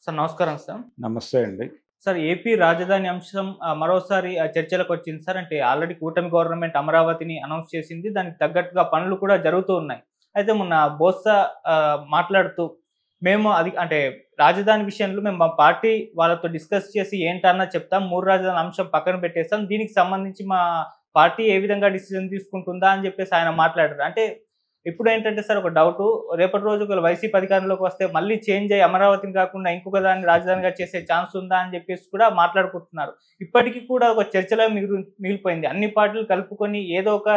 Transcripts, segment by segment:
Sir నమస్కారం sir. నమస్తే అండి. సార్ ఏపీ రాజధాని అంశం మరోసారి చర్చలకొచ్చింది సార్. అంటే ఆల్రెడీ కూటమి గవర్నమెంట్ అమరావతిని అనౌన్స్ చేసింది. దానికి తగ్గట్టుగా పనులు కూడా జరుగుతూ ఉన్నాయి. అయితే మొన్న బొత్స మాట్లాడుతూ మేము అది అంటే రాజధాని విషయంలో మేము మా పార్టీ వాళ్ళతో డిస్కస్ చేసి ఏంటన్నా చెప్తాం. 3 రాజధానుల అంశం పక్కన పెట్టేస్తాం. దీనికి సంబంధించి మా పార్టీ ఏ విధంగా డిసిజన్ తీసుకుంటుందా అని చెప్పేసి ఆయన మాట్లాడారు. అంటే ఇప్పుడేంటంటే సార్ ఒక డౌటు. రేపటి రోజు ఒకవేళ వైసీపీ అధికారంలోకి వస్తే మళ్ళీ చేంజ్ అయ్యి అమరావతిని కాకుండా ఇంకొక దాన్ని రాజధానిగా చేసే ఛాన్స్ ఉందా అని చెప్పేసి కూడా మాట్లాడుకుంటున్నారు. ఇప్పటికీ కూడా ఒక చర్చలో మిగిలిపోయింది. అన్ని పార్టీలు కలుపుకొని ఏదో ఒక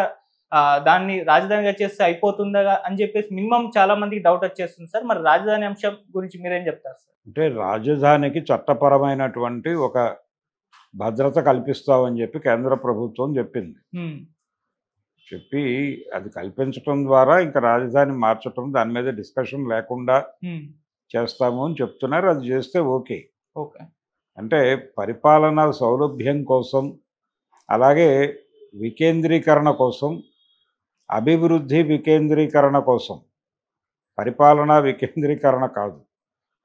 దాన్ని రాజధానిగా చేస్తే అయిపోతుందా అని చెప్పేసి మినిమం చాలా మందికి డౌట్ వచ్చేస్తుంది సార్. మరి రాజధాని అంశం గురించి మీరేం చెప్తారు సార్? అంటే రాజధానికి చట్టపరమైనటువంటి ఒక భద్రత కల్పిస్తామని చెప్పి కేంద్ర ప్రభుత్వం చెప్పింది. చెప్పి అది కల్పించడం ద్వారా ఇంకా రాజధాని మార్చడం, దాని మీద డిస్కషన్ లేకుండా చేస్తాము అని చెప్తున్నారు. అది చేస్తే ఓకే. అంటే పరిపాలనా సౌలభ్యం కోసం, అలాగే వికేంద్రీకరణ కోసం, అభివృద్ధి వికేంద్రీకరణ కోసం, పరిపాలనా వికేంద్రీకరణ కాదు,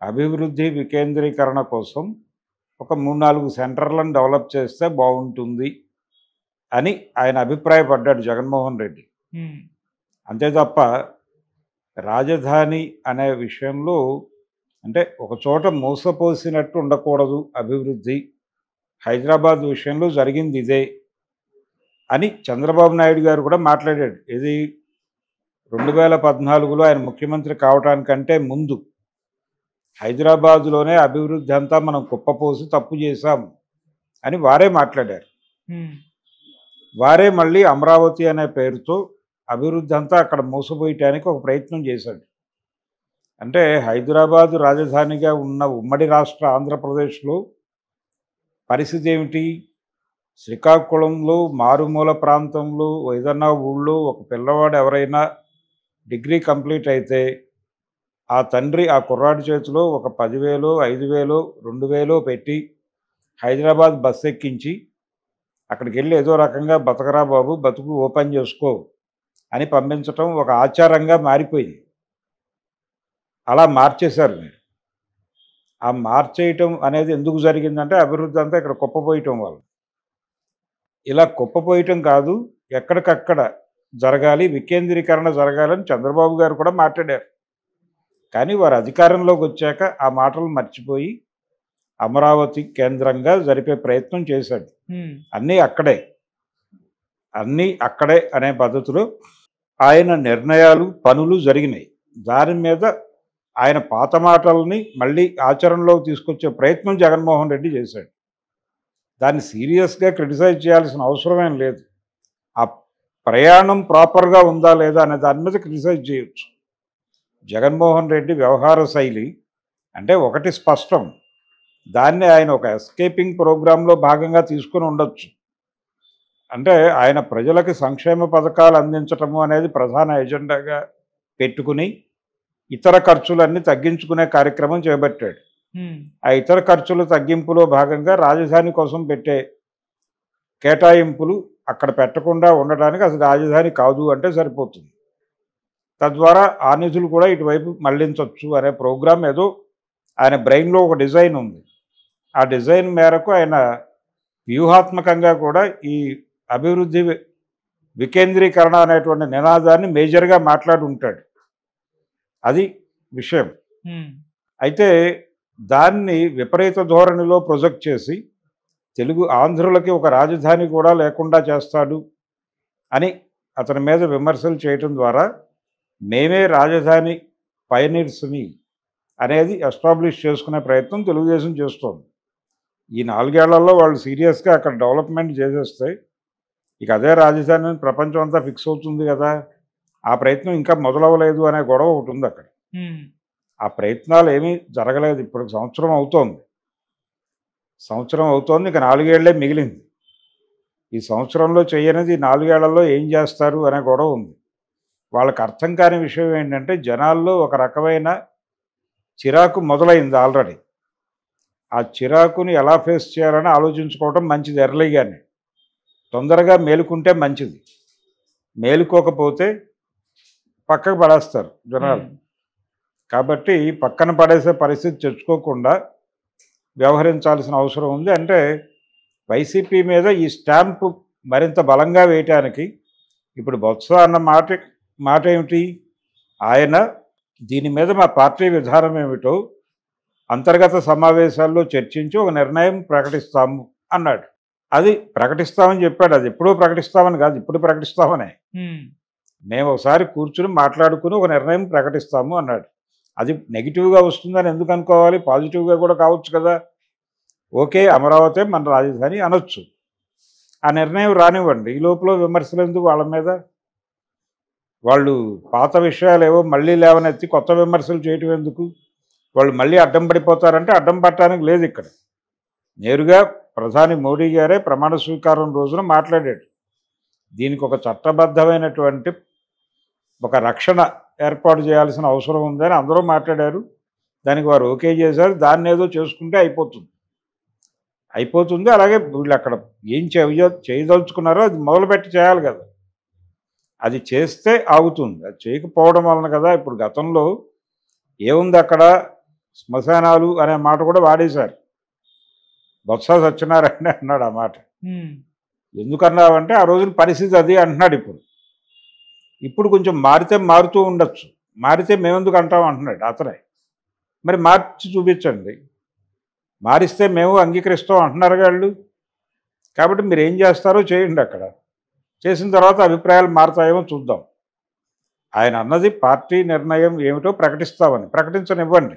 అభివృద్ధి వికేంద్రీకరణ కోసం ఒక 3-4 సెంటర్లను డెవలప్ చేస్తే బాగుంటుంది అని ఆయన అభిప్రాయపడ్డాడు జగన్మోహన్ రెడ్డి. అంతే తప్ప రాజధాని అనే విషయంలో అంటే ఒక చోట మూసపోసినట్టు ఉండకూడదు అభివృద్ధి. హైదరాబాద్ విషయంలో జరిగింది ఇదే అని చంద్రబాబు నాయుడు గారు కూడా మాట్లాడాడు. ఇది 2014లో ఆయన ముఖ్యమంత్రి కావడానికంటే ముందు హైదరాబాదులోనే అభివృద్ధి అంతా మనం కుప్పపోసి తప్పు చేశాం అని వారే మాట్లాడారు. వారే మళ్ళీ అమరావతి అనే పేరుతో అభివృద్ధి అంతా అక్కడ మోసపోయటానికి ఒక ప్రయత్నం చేశాడు. అంటే హైదరాబాదు రాజధానిగా ఉన్న ఉమ్మడి రాష్ట్ర ఆంధ్రప్రదేశ్లో పరిస్థితి ఏమిటి? శ్రీకాకుళంలో మారుమూల ప్రాంతంలో ఏదన్నా ఊళ్ళో ఒక పిల్లవాడు ఎవరైనా డిగ్రీ కంప్లీట్ అయితే ఆ తండ్రి ఆ కుర్రాడి చేతిలో ఒక 10,000, 5,000, 2,000 పెట్టి హైదరాబాద్ బస్సు ఎక్కించి అక్కడికి వెళ్ళి ఏదో రకంగా బతకరా బాబు, బతుకు ఓపెన్ చేసుకో అని పంపించటం ఒక ఆచారంగా మారిపోయింది. అలా మార్చేశారు మీరు. ఆ మార్చేయటం అనేది ఎందుకు జరిగిందంటే అభివృద్ధి అంతా ఇక్కడ కుప్పపోయటం వల్ల. ఇలా కుప్పపోయటం కాదు, ఎక్కడికక్కడ జరగాలి, వికేంద్రీకరణ జరగాలని చంద్రబాబు గారు కూడా మాట్లాడారు. కానీ వారు అధికారంలోకి వచ్చాక ఆ మాటలు మర్చిపోయి అమరావతి కేంద్రంగా జరిపే ప్రయత్నం చేశాడు. అన్నీ అక్కడే అనే పద్ధతిలో ఆయన నిర్ణయాలు, పనులు జరిగినాయి. దాని మీద ఆయన పాత మాటల్ని మళ్ళీ ఆచరణలోకి తీసుకొచ్చే ప్రయత్నం జగన్మోహన్ రెడ్డి చేశాడు. దాన్ని సీరియస్గా క్రిటిసైజ్ చేయాల్సిన అవసరమేం లేదు. ఆ ప్రయాణం ప్రాపర్గా ఉందా లేదా అనే దాని మీద క్రిటిసైజ్ చేయొచ్చు. జగన్మోహన్ రెడ్డి వ్యవహార శైలి అంటే ఒకటి స్పష్టం, దాన్ని ఆయన ఒక ఎస్కేపింగ్ ప్రోగ్రాంలో భాగంగా తీసుకుని ఉండొచ్చు. అంటే ఆయన ప్రజలకి సంక్షేమ పథకాలు అందించటము అనేది ప్రధాన ఎజెండాగా పెట్టుకుని ఇతర ఖర్చులన్నీ తగ్గించుకునే కార్యక్రమం చేపట్టాడు. ఆ ఇతర ఖర్చుల తగ్గింపులో భాగంగా రాజధాని కోసం పెట్టే కేటాయింపులు అక్కడ పెట్టకుండా ఉండటానికి అసలు రాజధాని కాదు అంటే సరిపోతుంది. తద్వారా ఆ నిధులు కూడా ఇటువైపు మళ్లించవచ్చు అనే ప్రోగ్రాం ఏదో ఆయన బ్రెయిన్లో ఒక డిజైన్ ఉంది. ఆ డిజైన్ మేరకు ఆయన వ్యూహాత్మకంగా కూడా ఈ అభివృద్ధి వికేంద్రీకరణ అనేటువంటి నినాదాన్ని మేజర్గా మాట్లాడి ఉంటాడు. అది విషయం. అయితే దాన్ని విపరీత ధోరణిలో ప్రొజెక్ట్ చేసి తెలుగు ఆంధ్రులకి ఒక రాజధాని కూడా లేకుండా చేస్తాడు అని అతని మీద విమర్శలు చేయటం ద్వారా మేమే రాజధాని పయనీర్స్ని అనేది ఎస్టాబ్లిష్ చేసుకునే ప్రయత్నం తెలుగుదేశం చేస్తోంది. ఈ 4 ఏళ్లలో వాళ్ళు సీరియస్గా అక్కడ డెవలప్మెంట్ చేసేస్తే ఇక అదే రాజధాని ప్రపంచం అంతా ఫిక్స్ అవుతుంది కదా. ఆ ప్రయత్నం ఇంకా మొదలవ్వలేదు అనే గొడవ ఒకటి ఉంది అక్కడ. ఆ ప్రయత్నాలు ఏమీ జరగలేదు. ఇప్పుడు సంవత్సరం అవుతోంది, ఇక 4 ఏళ్లే మిగిలింది. ఈ సంవత్సరంలో చేయనిది 4 ఏళ్లలో ఏం చేస్తారు అనే గొడవ ఉంది. వాళ్ళకి అర్థం కాని విషయం ఏంటంటే జనాల్లో ఒక రకమైన చిరాకు మొదలైంది ఆల్రెడీ. ఆ చిరాకుని ఎలా ఫేస్ చేయాలని ఆలోచించుకోవటం మంచిది. ఎర్లీగానే తొందరగా మేలుకుంటే మంచిది. మేలుకోకపోతే పక్కకు పడేస్తారు జనాలు. కాబట్టి పక్కన పడేసే పరిస్థితి తెచ్చుకోకుండా వ్యవహరించాల్సిన అవసరం ఉంది. అంటే వైసీపీ మీద ఈ స్టాంపు మరింత బలంగా వేయటానికి ఇప్పుడు బొత్స అన్న మాట ఏమిటి, ఆయన దీని మీద మా పార్టీ విధానం ఏమిటో అంతర్గత సమావేశాల్లో చర్చించి ఒక నిర్ణయం ప్రకటిస్తాము అన్నాడు. అది ప్రకటిస్తామని చెప్పాడు. అది ఎప్పుడూ ప్రకటిస్తామని కాదు, ఇప్పుడు ప్రకటిస్తామనే. మేము ఒకసారి కూర్చుని మాట్లాడుకుని ఒక నిర్ణయం ప్రకటిస్తాము అన్నాడు. అది నెగిటివ్గా వస్తుందని ఎందుకు అనుకోవాలి, పాజిటివ్గా కూడా కావచ్చు కదా. ఓకే, అమరావతి మన రాజధాని అనొచ్చు. ఆ నిర్ణయం రానివ్వండి. ఈ లోపల విమర్శలు ఎందుకు వాళ్ళ మీద? వాళ్ళు పాత విషయాలు ఏవో మళ్ళీ లేవనెత్తి కొత్త విమర్శలు చేయటం ఎందుకు? వాళ్ళు మళ్ళీ అడ్డం పడిపోతారంటే అడ్డం పట్టడానికి లేదు. ఇక్కడ నేరుగా ప్రధాని మోడీ గారే ప్రమాణ స్వీకారం రోజున మాట్లాడాడు. దీనికి ఒక చట్టబద్ధమైనటువంటి ఒక రక్షణ ఏర్పాటు చేయాల్సిన అవసరం ఉందని అందరూ మాట్లాడారు. దానికి వారు ఓకే చేశారు. దాన్ని ఏదో చేసుకుంటే అయిపోతుంది. అలాగే వీళ్ళు అక్కడ ఏం చేయదలుచుకున్నారో అది మొదలుపెట్టి చేయాలి కదా. అది చేస్తే ఆగుతుంది. అది చేయకపోవడం వలన కదా ఇప్పుడు గతంలో ఏముంది అక్కడ, శ్మశానాలు అనే మాట కూడా వాడేశారు. బొత్స సత్యనారాయణ అన్నాడు ఆ మాట. ఎందుకన్నావంటే ఆ రోజున పరిస్థితి అది అంటున్నాడు. ఇప్పుడు కొంచెం మారుతూ ఉండొచ్చు. మారితే మేమెందుకు అంటాం అంటున్నాడు అతనే. మరి మార్చి చూపించండి, మారిస్తే మేము అంగీకరిస్తాం అంటున్నారు వాళ్ళు. కాబట్టి మీరు ఏం చేస్తారో చేయండి. అక్కడ చేసిన తర్వాత అభిప్రాయాలు మారుతాయేమో చూద్దాం. ఆయన అన్నది పార్టీ నిర్ణయం ఏమిటో ప్రకటిస్తామని, ప్రకటించనివ్వండి.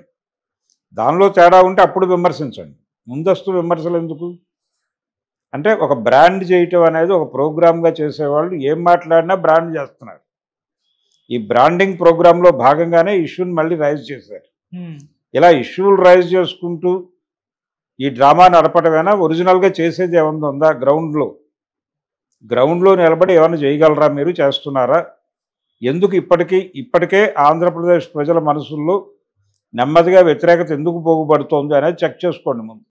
దానిలో తేడా ఉంటే అప్పుడు విమర్శించండి. ముందస్తు విమర్శలు ఎందుకు? అంటే ఒక బ్రాండ్ చేయటం అనేది ఒక ప్రోగ్రామ్గా చేసేవాళ్ళు ఏం మాట్లాడినా బ్రాండ్ చేస్తున్నారు. ఈ బ్రాండింగ్ ప్రోగ్రాంలో భాగంగానే ఇష్యూని మళ్ళీ రైజ్ చేశారు. ఇలా ఇష్యూలు రైజ్ చేసుకుంటూ ఈ డ్రామా నడపడమేనా? ఒరిజినల్గా చేసేది ఏమన్నా ఉందా? గ్రౌండ్లో నిలబడి ఏమైనా చేయగలరా? మీరు చేస్తున్నారా? ఎందుకు ఇప్పటికే ఆంధ్రప్రదేశ్ ప్రజల మనసుల్లో నెమ్మదిగా వ్యతిరేకత ఎందుకు పోగుపడుతోంది అనేది చెక్ చేసుకోండి ముందు.